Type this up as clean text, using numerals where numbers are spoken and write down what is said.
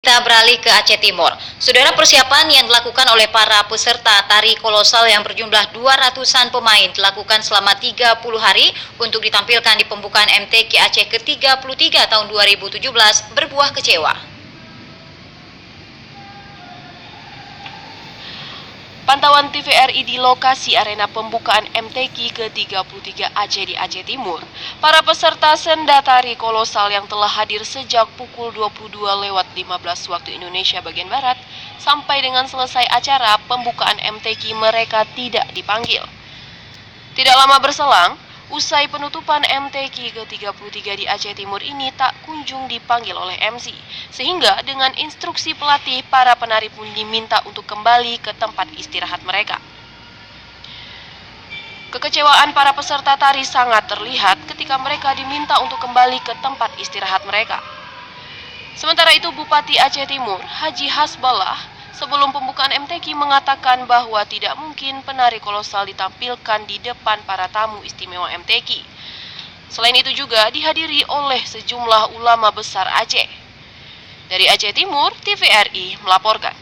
Kita beralih ke Aceh Timur. Saudara, persiapan yang dilakukan oleh para peserta tari kolosal yang berjumlah 200-an pemain dilakukan selama 30 hari untuk ditampilkan di pembukaan MTQ Aceh ke-33 tahun 2017 berbuah kecewa. Pantauan TVRI di lokasi arena pembukaan MTQ ke-33 Aceh di Aceh Timur. Para peserta senda tari kolosal yang telah hadir sejak pukul 22.15 waktu Indonesia bagian Barat sampai dengan selesai acara pembukaan MTQ mereka tidak dipanggil. Tidak lama berselang, usai penutupan MTQ ke-33 di Aceh Timur ini tak kunjung dipanggil oleh MC, sehingga dengan instruksi pelatih, para penari pun diminta untuk kembali ke tempat istirahat mereka. Kekecewaan para peserta tari sangat terlihat ketika mereka diminta untuk kembali ke tempat istirahat mereka. Sementara itu, Bupati Aceh Timur, Haji Hasballah, sebelum pembukaan MTQ mengatakan bahwa tidak mungkin penari kolosal ditampilkan di depan para tamu istimewa MTQ. Selain itu juga dihadiri oleh sejumlah ulama besar Aceh. Dari Aceh Timur, TVRI melaporkan.